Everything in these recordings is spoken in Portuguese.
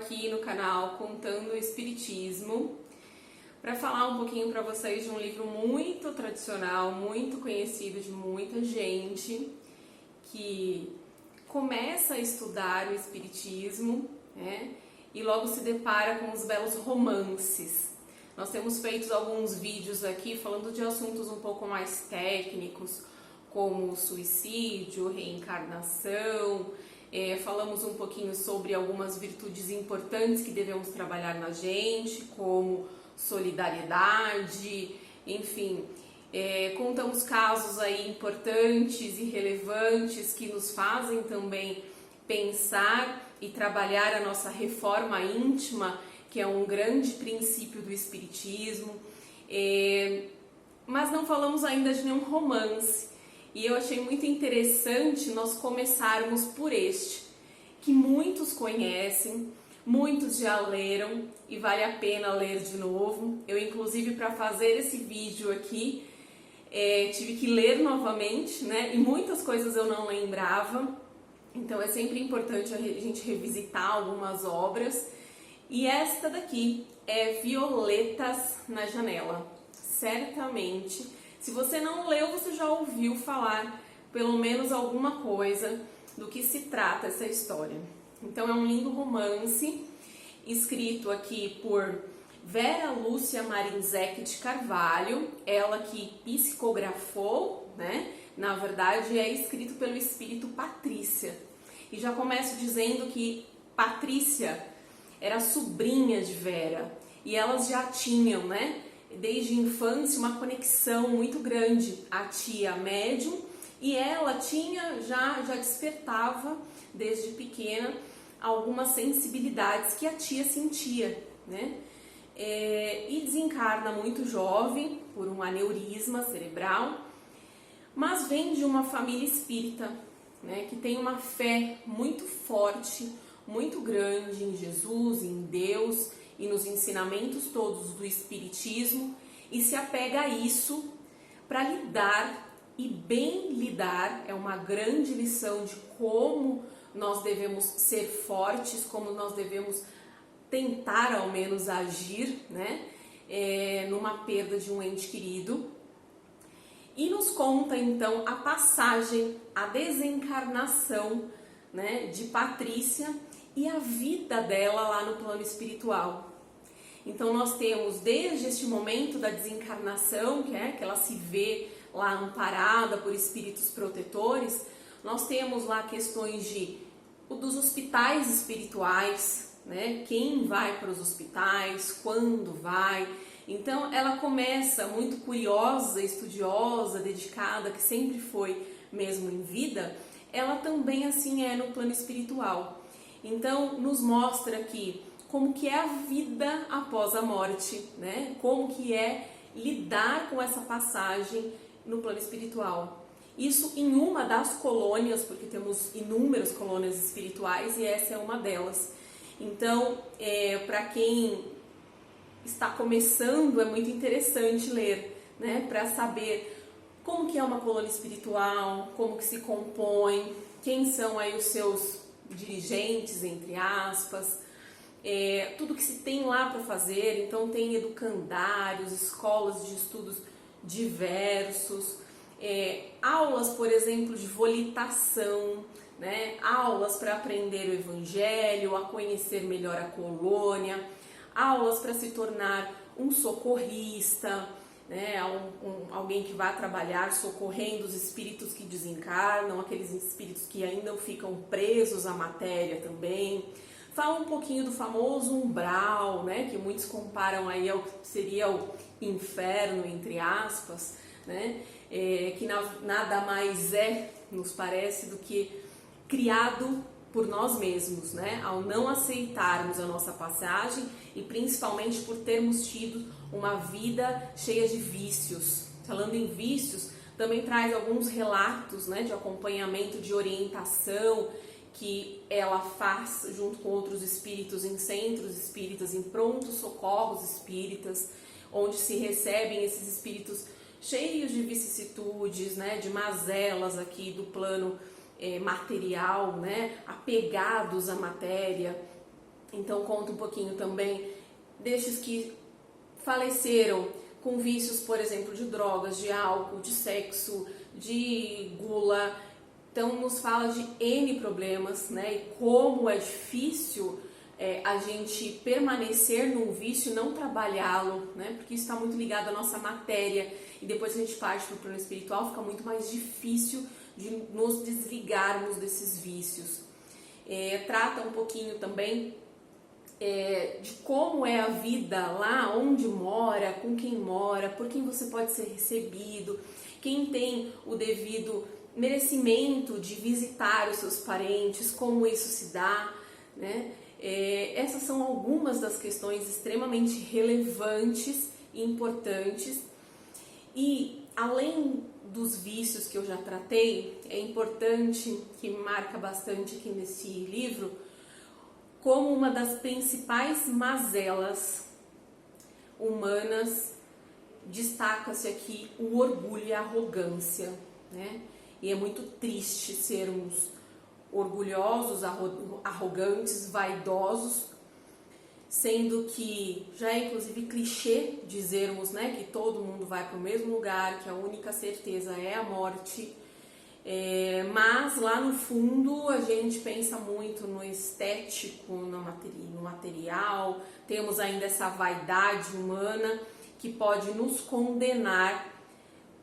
aqui no canal Contando o Espiritismo para falar um pouquinho para vocês de um livro muito tradicional, muito conhecido de muita gente que começa a estudar o Espiritismo, né, e logo se depara com os belos romances. Nós temos feito alguns vídeos aqui falando de assuntos um pouco mais técnicos, como suicídio, reencarnação, falamos um pouquinho sobre algumas virtudes importantes que devemos trabalhar na gente, como solidariedade, enfim, contamos casos aí importantes e relevantes que nos fazem também pensar e trabalhar a nossa reforma íntima, que é um grande princípio do Espiritismo, mas não falamos ainda de nenhum romance. E eu achei muito interessante nós começarmos por este, que muitos conhecem, muitos já leram e vale a pena ler de novo. Eu, inclusive, para fazer esse vídeo aqui, tive que ler novamente, né? E muitas coisas eu não lembrava, então é sempre importante a gente revisitar algumas obras. E esta daqui é Violetas na Janela. Certamente, se você não leu, você já ouviu falar pelo menos alguma coisa do que se trata essa história. Então é um lindo romance, escrito aqui por Vera Lúcia Marinzec de Carvalho, ela que psicografou, né? Na verdade é escrito pelo espírito Patrícia. E já começo dizendo que Patrícia era sobrinha de Vera, e elas já tinham, né, desde a infância, uma conexão muito grande. A tia médium, e ela já despertava desde pequena algumas sensibilidades que a tia sentia, né? E desencarna muito jovem por um aneurisma cerebral, mas vem de uma família espírita, né, que tem uma fé muito forte, muito grande em Jesus, em Deus e nos ensinamentos todos do Espiritismo, e se apega a isso para lidar, e bem lidar. É uma grande lição de como nós devemos ser fortes, como nós devemos tentar ao menos agir, né, numa perda de um ente querido. E nos conta então a passagem, a desencarnação, né, de Patrícia e a vida dela lá no plano espiritual. Então nós temos desde este momento da desencarnação, que ela se vê lá amparada por espíritos protetores, nós temos lá questões dos hospitais espirituais, né? Quem vai para os hospitais, quando vai. Então ela começa muito curiosa, estudiosa, dedicada, que sempre foi mesmo em vida, ela também assim é no plano espiritual. Então nos mostra aqui como que é a vida após a morte, né? Como que é lidar com essa passagem no plano espiritual. Isso em uma das colônias, porque temos inúmeras colônias espirituais e essa é uma delas. Então, para quem está começando, é muito interessante ler, né? Para saber como que é uma colônia espiritual, como que se compõe, quem são aí os seus dirigentes, entre aspas, tudo que se tem lá para fazer. Então tem educandários, escolas de estudos diversos, aulas, por exemplo, de volitação, né? Aulas para aprender o Evangelho, a conhecer melhor a colônia, aulas para se tornar um socorrista, né? Alguém que vai trabalhar socorrendo os espíritos que desencarnam, aqueles espíritos que ainda ficam presos à matéria também. Fala um pouquinho do famoso umbral, né, que muitos comparam aí ao que seria o inferno, entre aspas, né, que nada mais nos parece, do que criado por nós mesmos, né, ao não aceitarmos a nossa passagem e principalmente por termos tido uma vida cheia de vícios. Falando em vícios, também traz alguns relatos, né, de acompanhamento, de orientação, que ela faz junto com outros espíritos em centros espíritas, em prontos socorros espíritas, onde se recebem esses espíritos cheios de vicissitudes, né, de mazelas aqui do plano material, né, apegados à matéria, Então conta um pouquinho também destes que faleceram com vícios, por exemplo, de drogas, de álcool, de sexo, de gula. Então nos fala de N problemas, né? E como é difícil a gente permanecer num vício e não trabalhá-lo, né? Porque isso está muito ligado à nossa matéria, e depois que a gente parte para o plano espiritual fica muito mais difícil de nos desligarmos desses vícios. Trata um pouquinho também de como é a vida lá onde mora, com quem mora, por quem você pode ser recebido, quem tem o devido merecimento de visitar os seus parentes, como isso se dá, né? Essas são algumas das questões extremamente relevantes e importantes. E além dos vícios que eu já tratei, é importante, que marca bastante aqui nesse livro, como uma das principais mazelas humanas, destaca-se aqui o orgulho e a arrogância, né? E é muito triste sermos orgulhosos, arrogantes, vaidosos, sendo que já é inclusive clichê dizermos, né, que todo mundo vai para o mesmo lugar, que a única certeza é a morte. Mas lá no fundo a gente pensa muito no estético, no material, temos ainda essa vaidade humana que pode nos condenar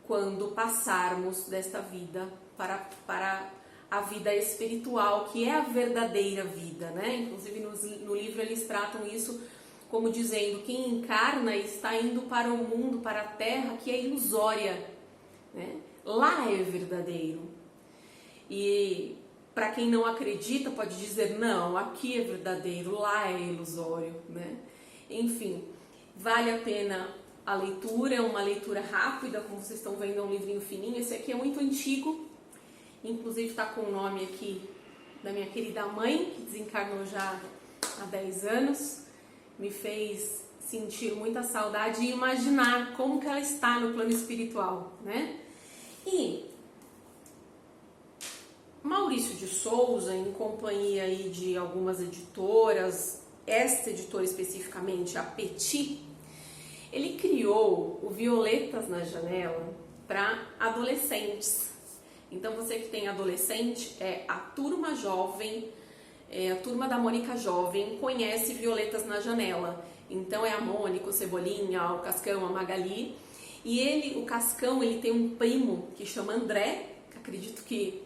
quando passarmos desta vida para a vida espiritual, que é a verdadeira vida, né? Inclusive no livro eles tratam isso como dizendo: quem encarna está indo para o mundo, para a terra que é ilusória, né? Lá é verdadeiro. E para quem não acredita pode dizer: não, aqui é verdadeiro, lá é ilusório, né? Enfim, vale a pena a leitura, é uma leitura rápida, como vocês estão vendo, é um livrinho fininho. Esse aqui é muito antigo, inclusive está com o nome aqui da minha querida mãe, que desencarnou já há 10 anos, me fez sentir muita saudade e imaginar como que ela está no plano espiritual, né? E Maurício de Souza, em companhia aí de algumas editoras, esta editora especificamente, a Petit, ele criou o Violetas na Janela para adolescentes. Então você que tem adolescente, a turma jovem, a turma da Mônica Jovem conhece Violetas na Janela. Então é a Mônica, o Cebolinha, o Cascão, a Magali. E o Cascão, ele tem um primo que chama André, que acredito que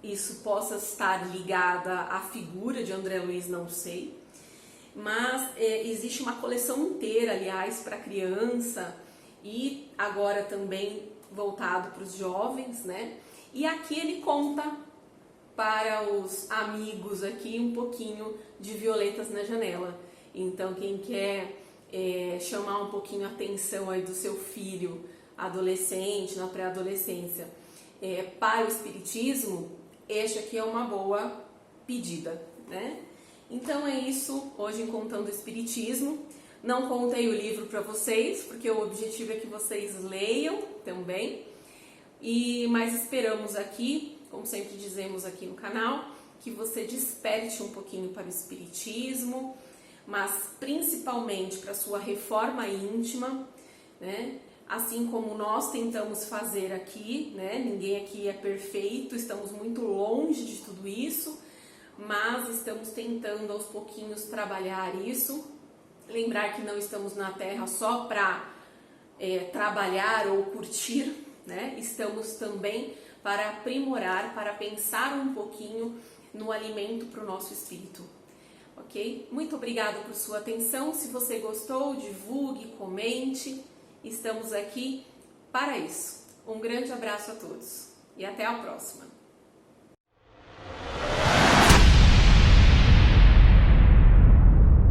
isso possa estar ligada à figura de André Luiz, não sei. Mas existe uma coleção inteira, aliás, para criança e agora também voltado para os jovens, né? E aqui ele conta para os amigos aqui um pouquinho de Violetas na Janela. Então quem quer chamar um pouquinho a atenção aí do seu filho adolescente, na pré-adolescência, para o espiritismo, este aqui é uma boa pedida, né? Então é isso, hoje em Contando o Espiritismo. Não contei o livro para vocês, porque o objetivo é que vocês leiam também. Mas esperamos aqui, como sempre dizemos aqui no canal, que você desperte um pouquinho para o Espiritismo, mas principalmente para a sua reforma íntima, né? Assim como nós tentamos fazer aqui, né? Ninguém aqui é perfeito, estamos muito longe de tudo isso, mas estamos tentando aos pouquinhos trabalhar isso. Lembrar que não estamos na Terra só para trabalhar ou curtir, né? Estamos também para aprimorar, para pensar um pouquinho no alimento para o nosso espírito, ok? Muito obrigada por sua atenção. Se você gostou, divulgue, comente. Estamos aqui para isso. Um grande abraço a todos e até a próxima.